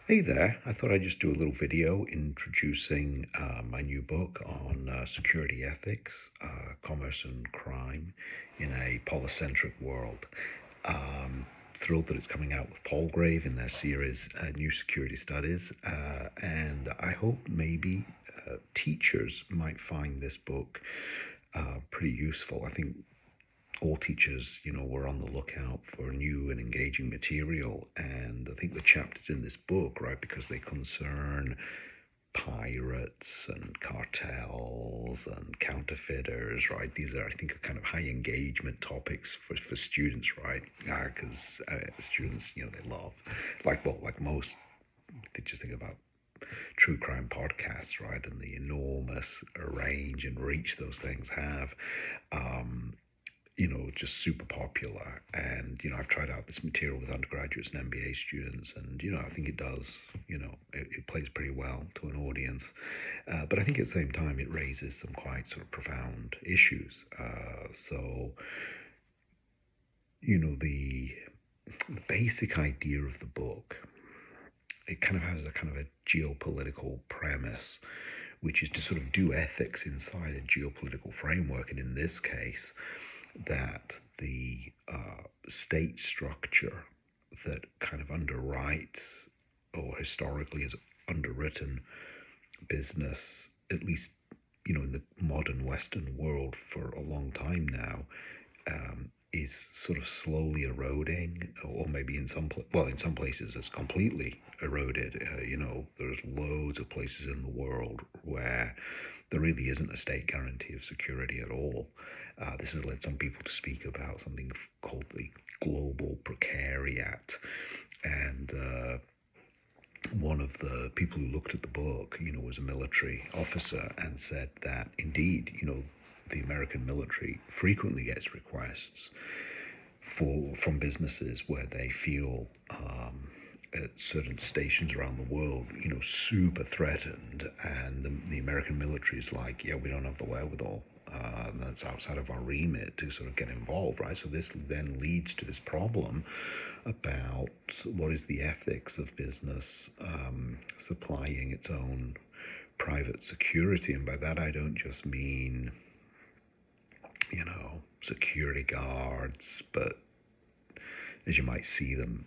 Hey there, I thought I'd just do a little video introducing my new book on security ethics, commerce and crime in a polycentric world. Thrilled that it's coming out with Palgrave in their series New Security Studies, and I hope maybe teachers might find this book pretty useful. I think all teachers, were on the lookout for new and engaging material. And I think the chapters in this book, right, because they concern pirates and cartels and counterfeiters, right? These are, I think, are kind of high engagement topics for students, right? Because students, they love, like most, they just think about true crime podcasts, right, and the enormous range and reach those things have. Just super popular. And, I've tried out this material with undergraduates and MBA students, and, I think it does, it plays pretty well to an audience. But I think at the same time, it raises some quite sort of profound issues. The basic idea of the book, it kind of has a kind of a geopolitical premise, which is to sort of do ethics inside a geopolitical framework. And in this case, that the state structure that kind of underwrites or historically has underwritten business, at least in the modern Western world for a long time now, is sort of slowly eroding, or maybe in some places it's completely eroded. There's loads of places in the world where there really isn't a state guarantee of security at all. This has led some people to speak about something called the global precariat. And one of the people who looked at the book, was a military officer and said that indeed, the American military frequently gets requests from businesses where they feel at certain stations around the world, super threatened, and the American military is like, yeah, we don't have the wherewithal. That's outside of our remit to sort of get involved, right? So this then leads to this problem about what is the ethics of business supplying its own private security. And by that, I don't just mean, security guards, but as you might see them,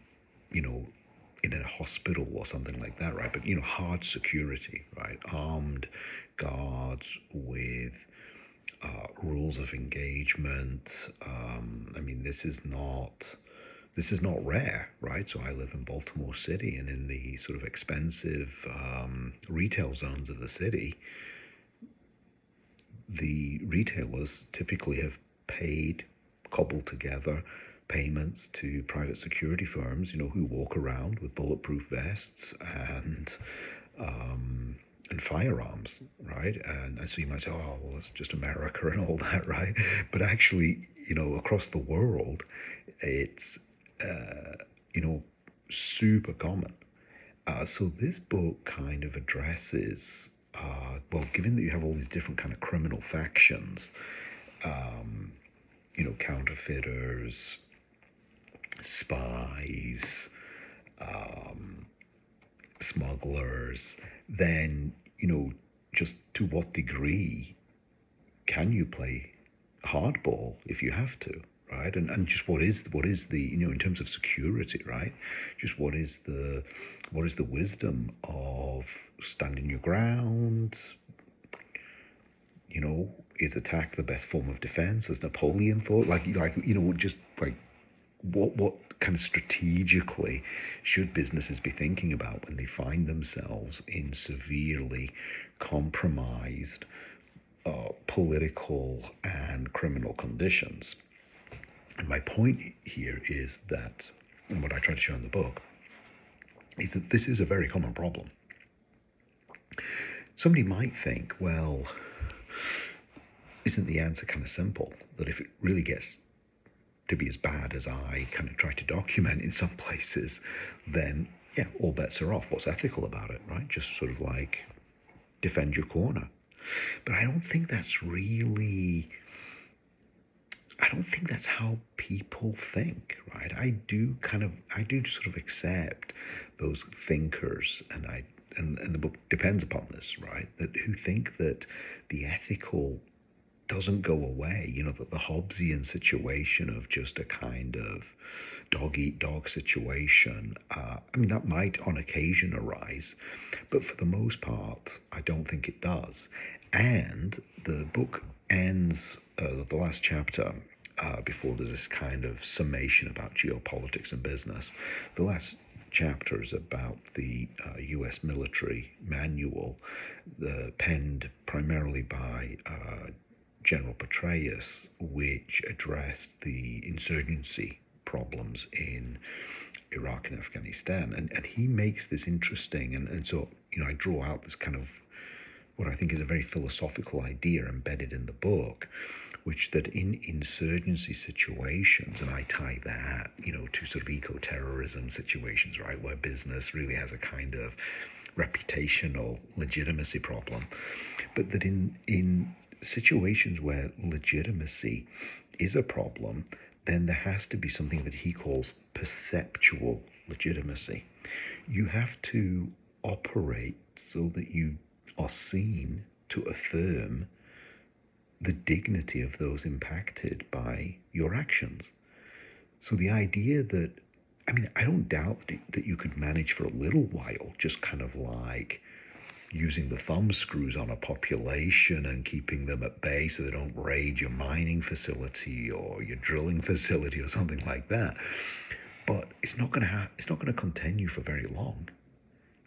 in a hospital or something like that, right? But, hard security, right? Armed guards with rules of engagement. This is not rare, right? So I live in Baltimore City, and in the sort of expensive retail zones of the city, the retailers typically have cobbled together payments to private security firms, who walk around with bulletproof vests and firearms, right? And so you might say, oh, well, it's just America and all that, right? But actually, across the world, it's, super common. So this book kind of addresses, given that you have all these different kind of criminal factions, counterfeiters, spies, smugglers, then, just to what degree can you play hardball if you have to, right? And just what is the, in terms of security, right? Just what is the wisdom of standing your ground? Is attack the best form of defense, as Napoleon thought? Just like what kind of strategically should businesses be thinking about when they find themselves in severely compromised political and criminal conditions? And my point here is that, and what I try to show in the book, is that this is a very common problem. Somebody might think, well, isn't the answer kind of simple? That if it really gets to be as bad as I kind of try to document in some places, then yeah, all bets are off. What's ethical about it, right? Just sort of like defend your corner. But I don't think that's really I don't think that's how people think, right? I do sort of accept those thinkers, and the book depends upon this, right? That who think that the ethical doesn't go away, that the Hobbesian situation of just a kind of dog eat dog situation, that might on occasion arise, but for the most part, I don't think it does. And the book ends, the last chapter, before there's this kind of summation about geopolitics and business. The last chapter is about the US military manual, penned primarily by General Petraeus, which addressed the insurgency problems in Iraq and Afghanistan. And he makes this interesting, and so, I draw out this kind of what I think is a very philosophical idea embedded in the book, which that in insurgency situations, and I tie that, to sort of eco-terrorism situations, right, where business really has a kind of reputational legitimacy problem, but that in situations where legitimacy is a problem, then there has to be something that he calls perceptual legitimacy. You have to operate so that you are seen to affirm the dignity of those impacted by your actions. So the idea that, I don't doubt that you could manage for a little while, just kind of like using the thumb screws on a population and keeping them at bay so they don't raid your mining facility or your drilling facility or something like that. But it's not going to continue for very long,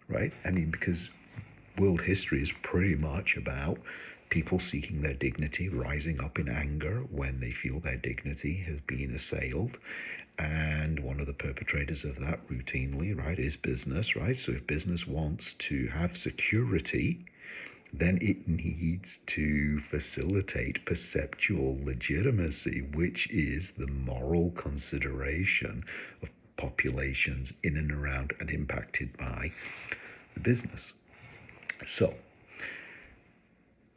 right? Because world history is pretty much about people seeking their dignity, rising up in anger when they feel their dignity has been assailed. And one of the perpetrators of that routinely, right, is business, right? So if business wants to have security, then it needs to facilitate perceptual legitimacy, which is the moral consideration of populations in and around and impacted by the business. So,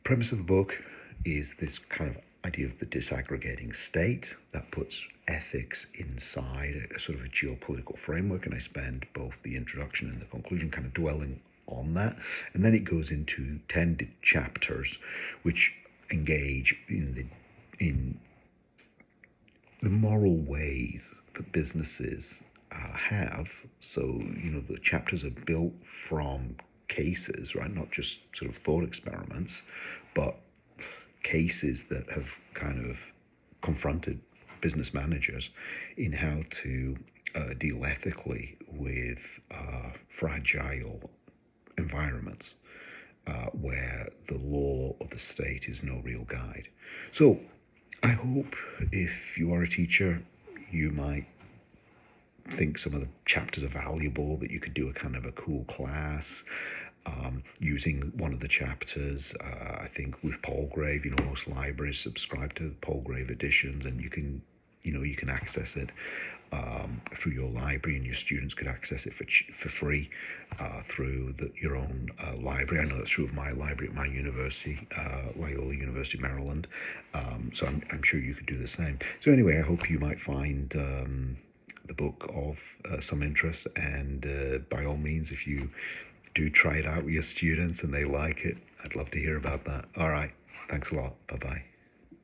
premise of the book is this kind of idea of the disaggregating state that puts ethics inside a sort of a geopolitical framework, and I spend both the introduction and the conclusion kind of dwelling on that, and then it goes into 10 chapters which engage in the moral ways that businesses have. So, the chapters are built from cases, right? Not just sort of thought experiments, but cases that have kind of confronted business managers in how to deal ethically with fragile environments where the law of the state is no real guide. So I hope if you are a teacher, you might think some of the chapters are valuable, that you could do a kind of a cool class using one of the chapters. I think with Palgrave, most libraries subscribe to the Palgrave editions, and you can access it through your library, and your students could access it for free through your own library. I know that's true of my library at my university, Loyola University, Maryland. So I'm sure you could do the same. So anyway, I hope you might find the book of some interest, and by all means, if you do try it out with your students and they like it, I'd love to hear about that. All right, thanks a lot. Bye-bye.